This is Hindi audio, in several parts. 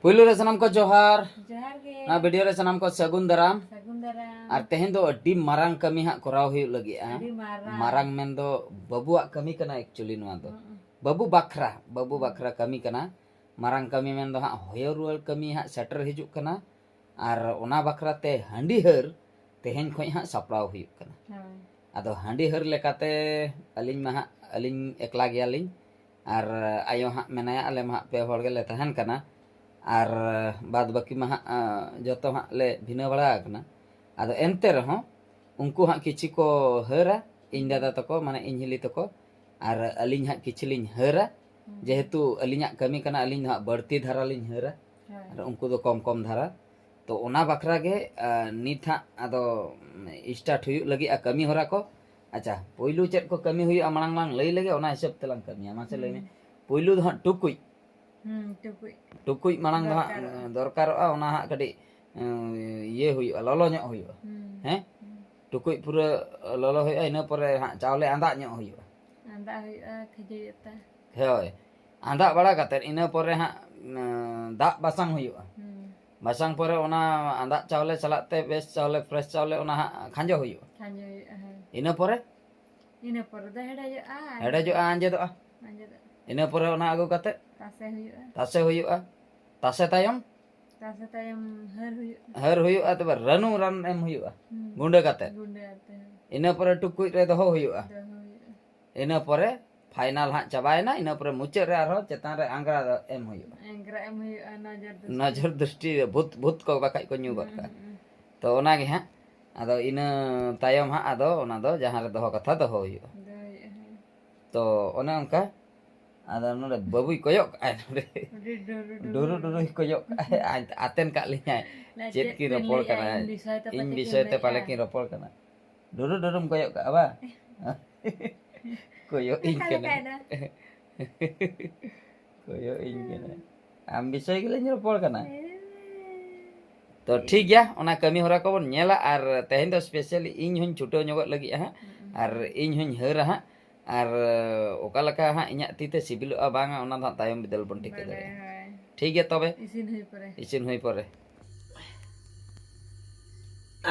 पुलु रे सनम को जोहार जोहार गे ना वीडियो रे सनम को सगुन दाराम सगुंदराम और तेहेन दो अड्डी मारांग कमी हा कराव हुई लगी अडी मारा मारांग मेन दो बबुआ कमी कना एक्चुअली नुआ दो बबु बखरा कमी कना मारांग कमी मेन दो हा होयर रुअल कमी हा सेटर हिजुक कना और ओना बखरा ते हंडी हर तेहेन खोय हा सपड़ाव हुई कना आदो हंडी हर लेकाते अलिंग महा अलिंग एकला गयालिंग और आयो हा मेनाया आले महा पे होड़ गेले तहन कना और बाद बाकी मा जो हाँ ले भिना बड़ा आदो एनते रहो उनको हाँ किछि को हरा इन दादा तको माने इन हिली तको और अलिंग हाँ किछि लिंग हरा जेहेतु अलिंग कमी कना अलिंग हाँ बढ़ती धारा लिंग हरा और उनको दो कम कम धारा तो ओना बखरा के नित हाँ आदो स्टार्ट हुई लगी कमी होरा को अच्छा पोइलू चेक को कमी हुई मांग मांग लई लगे ओना हिसाब तलांग कमी मासे लई में पोइलू दो हाँ टुकुई टुकुई मांग दो हाँ दरकार ओना हाँ कटी ये हुई ललो ᱧᱚᱜ हुई हैं टुकुई पूरा ललो हुई इना परे हाँ चावले आंदा ᱧᱚᱜ हुई आंदा हुई खजयता होय आंदा बड़ा कते इना परे हाँ दाग बासांग हुई बासांग परे ओना आंदा चावले सलाते बेस चावले फ्रेश चावले ओना हाँ खांजो हुई इना परे दा हेडा आंजेदोआ इना परे ओना आगु कते तासे हुई तासे तायम हर हुई तब रनु रन एम हुई गुंडे कते इना परे टुकुई रे दोहो हुई इना परे फाइनल हाँ चाबायना इना परे मुचाद रे आरो चेतान रे आंगरा एम हुई नजर दृष्टि भूत भूत को बाकाय को न्यू बका तो ओना गे हाँ आदो इना तायम हाँ आदो ओना दो जहां रे दोहो कथा दोहो हुई तो ओना उनका आदो नोडे बबुई कोयक आय नोडे डुरु डुरु कोयक आतेन का लिया चेत की रपोड़ कना इन विषय ते पाले की रपोड़ कना डुरु डुरुम कोयक आबा कोयो इन कना कोयो इन कना आम विषय के लिए रपोड़ कना तो ठीक गया ओना कमी होरा को बन नेला और तेहेन दो स्पेशली इन हुन छुटो ᱧᱚᱜᱚᱜ लगी हां और इन हुन हरा हां और ओका लका हाँ इना तीते सिबिलोआ बांगा ओना दा तायम बिदल बन टिके दे ठीक है तबे इसिन हुई परे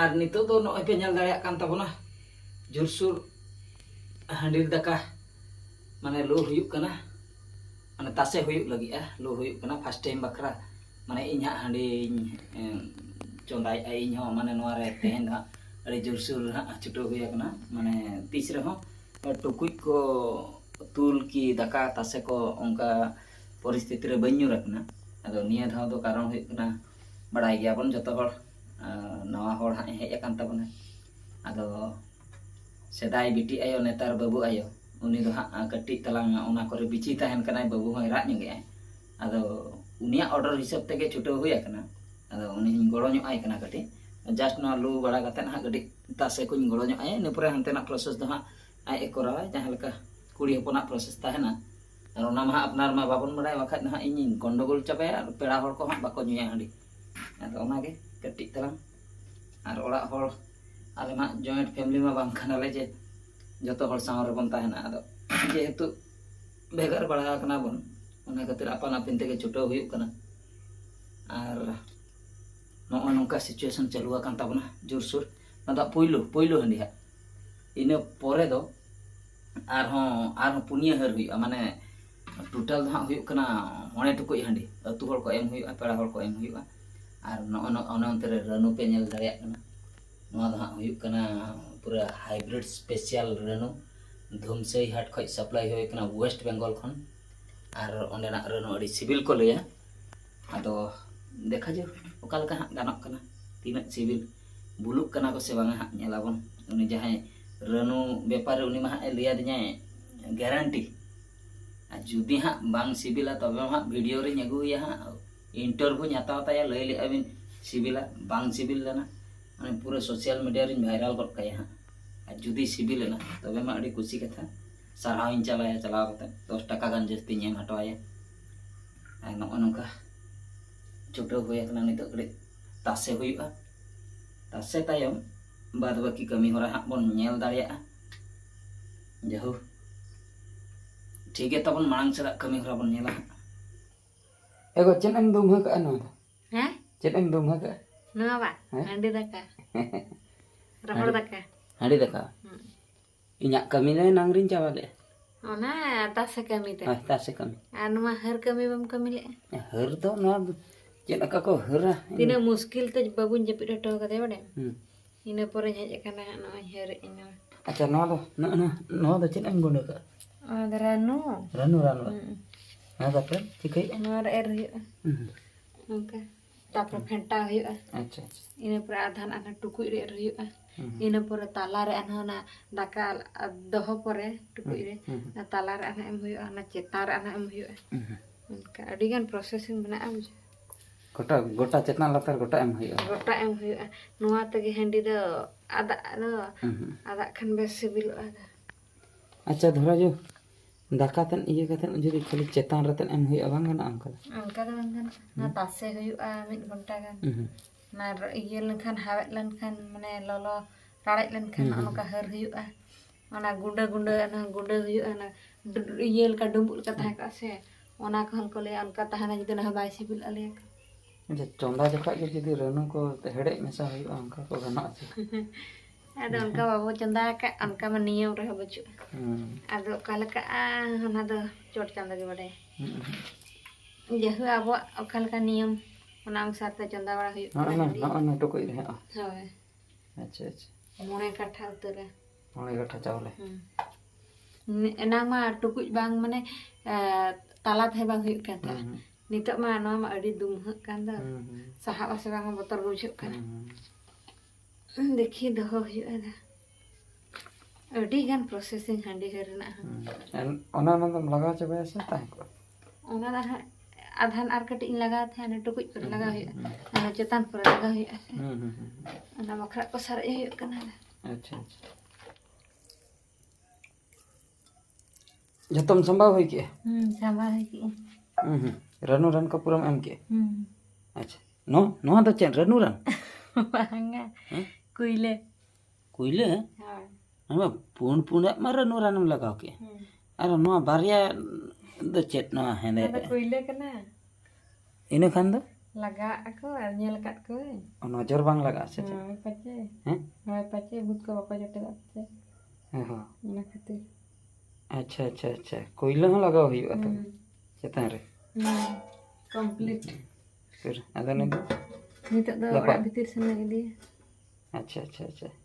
और नितो दो नय पे नेल दाड़िया कान तबना जुरसुर हांडीर दाका माने लो हुयुक कना माने तासे हुयुक लगी लो हुयुक कना फर्स्ट टाइम बखरा माने इन्हा हांडी चोंदाय इन हो माने नोआ रे तेहेन हा अरे जुरसुर हा छुटो हुया कना माने तीस रे हो टुकुई को तुल की दाका तासे को उनका परिस्थिति रे बन्यू रखना अदो निया धाव दो कारण हुई कना बड़ाई गया बन जतो हर नवा हर हा हेज अकान तबना अदो सेदाय बिटी आयो नेतार बाबू आयो उनी दो हा कट्टी तलांग ओना करे बिची तहन कना बाबू होय राज गे अदो उनिया ऑर्डर हिसाब तेगे छुटो हुई कना अदो उनी गड़ो ᱧᱚᱜ आय कना कटी जस्ट ना लू बड़ा कते ना गडी तासे को गड़ो ᱧᱚᱜ आय ने परे हंते ना प्रोसेस दो हा आय करावा जहां लका कुड़ी हपना प्रोसेस ताहेना और ओना मा अपनार मा बाबन बड़ाय वखत ना इन गंडगोल चाबाया और पेड़ा हर को हाँ बाको नुया हंडी अदो ओना गे कट्टी तलांग और ओड़ा हर आले मा जॉइंट फैमिली मा बांग खानाले जे जतो हर साव रे बन ताहेना अदो जेहेतु बेगर बड़ा कना बन ओना खातिर अपन अपन तेगे छुटो हुई कना और नो नोका सिचुएशन चालू आकान ताबना जोरसुर ना पुइलो हंडी हा इना परे दो आर पुनिया हर हुई माने टोटल हाँ हुई कना मोने टुकुई हंडी अतु हर को एम हुई पेड़ा हर को एम हुई और नो अंतर रनु पे नेल दाड़िया कना नोआ द हाँ हुई कना पूरा हाइब्रिड स्पेशल रनु धुमसई हाट खय सप्लाई हुई कना वेस्ट बेंगल खन और ओंडेना रनु अड़ी सिविल को लया आदो देखा जो ओका लका हाँ गानक कना तीना सिविल बुलुक कना को से बांगा हाँ नेलाबन उनी जहां रनु व्यापारी उनी मा लिया दिया गारंटी जुदी हाँ बांग सिबिला तबे हाँ वीडियो रे अगुया हाँ इंटरव्यू हताव ताया लई ले अबिन सिबिला बांग सिबिल लेना माने पूरा सोशल मीडिया रे वायरल गद काया हाँ जुदी सिबिल लेना तबे मा अड़ी खुशी कथा साराव इन चलाया चलाव कते 10 टाका गान जस्ती एम हटवाया नो नोका छोटो हुया कना नितो कड़े तासे हुआ तासे तायम बाद बाकी कमी होरा हाँ बन नेल दाड़िया जहु ठीक है तबन मांग से कमी होरा बन नेला ego chen em dum ha ka no Hah? chen em dum ha ka Nua ba? Handi daka. Rahor daka. hadi daka inyak kami le nangrin cawale Ona atas kami teh. ah ta se kami Anu mah har kami bam kami le. her do no chen aka ko her Tina muskil teh babun jepit ito kata bade. hmm Ina pore nyaj kana no her ina. acha no do chen em guna ka Oh daranu. ranu na da pre tikai Nuar huyuh. Oke. Tapra phenta huyuh. acha Ina pore adhan ana tukui re huyuh. Ina pore tala re ana na daka doho pore tukui re. Na tala re ana em huyuh na cetar ana em huyuh. Ka adigan processing mena'a buja. gota chetna latar gota em hoy Gota em huyuh. Nuwa tegi handi do ada kan bes sibil ada. acha dhora jo daka tan iye katen jodi khali chetan raten em hoy abang na angkal Angka do kan na tase huyuh mid gonta kan. Na iya lenkhan hawet lenkhan mane lolo raret lenkhan anoka her huyuh. Ona gunda huyuh na iya ka dumbul ka tah ka se. Ona kan ko le anka tahana jidi na bai sibil ale. acha chonda jokha ge jodi ranu ko hede mesa hoy angka ko gana acha Ada anka babu chanda ka anka maniyam reh baju. Ado kala ka ona do chot chanda ge bade. Jahu abo kala ka niyam ona angsar te chanda bada huyuh. na to koi re Hoy. acha Mone katha utara. mole gotha chawle Enang mah tukut bang mane talat hai bang huyuh kan ta. Nitok mah no mah adi dumhek kan ta. Sahak ase bang botor bujuk kan. Dekhi doho huyuh ada. Adi kan processing handi herna. ona mandam laga chabe asa ta ko Ona dah adhan ar kating laga tha na tukut per laga huyuh. Ana cetan per laga huyuh. Ana makra ko sar huyuh kan ada. acha jatom sambhav hoy ke Sama lagi. ranu ran ka puram em ke acha no do chen ranu ran Bangga. Kuile. kuile Ha. ama pun ma ranu ranam lagaw ke ara no barya do chet no hende Ada kuile kana. ina khan do Laga aku nyel kat ko. nojor bang laga se Hai pace. हैं Hai pace but ko bako jote pace. हाँ Ina khatir. अच्छा कोयला हाँ लगा हुई बात चेता रे Complete. फिर ada nih Nitok do Dapat. ora bitir sana dia. अच्छा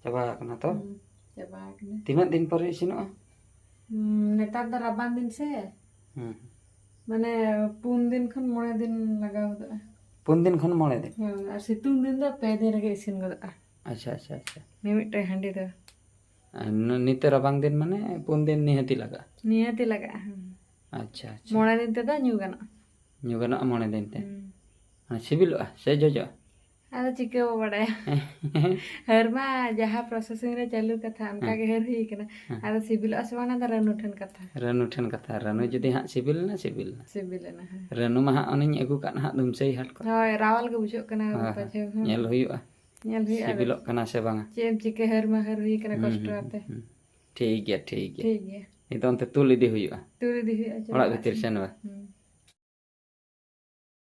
coba kena to Coba kena. timat din pare sino Netar do rabang din se. Mane pun din khon mone din lagaw do. pun din khan mole din Ar situng din do pe din rage isin go do. अच्छा Mimit tay handi do. nite rabang din mane pun din nihati laga Niyati laga. अच्छा Mone din te do nyu gana. nyugana mole din te sibil se jojo Ada chike bo bada. Her ma jaha processing re chalu katha anka ge her hi kana. Ada sibil aswana da ranu than katha. ranu than kata ranu jadi hak sibil na Sibil na. ranu mah oning agu kan hak dum sei hat ko Hoy rawal ge bujok kana pache. nyel huyuga Nyal hi ada. sibilok kana se bang Chem chike her ma her hi kana kosto ate. ठीक है Thik ya. itu onte tuli di huyuga Turi di hi aja. orak bitir sen ba Hmm.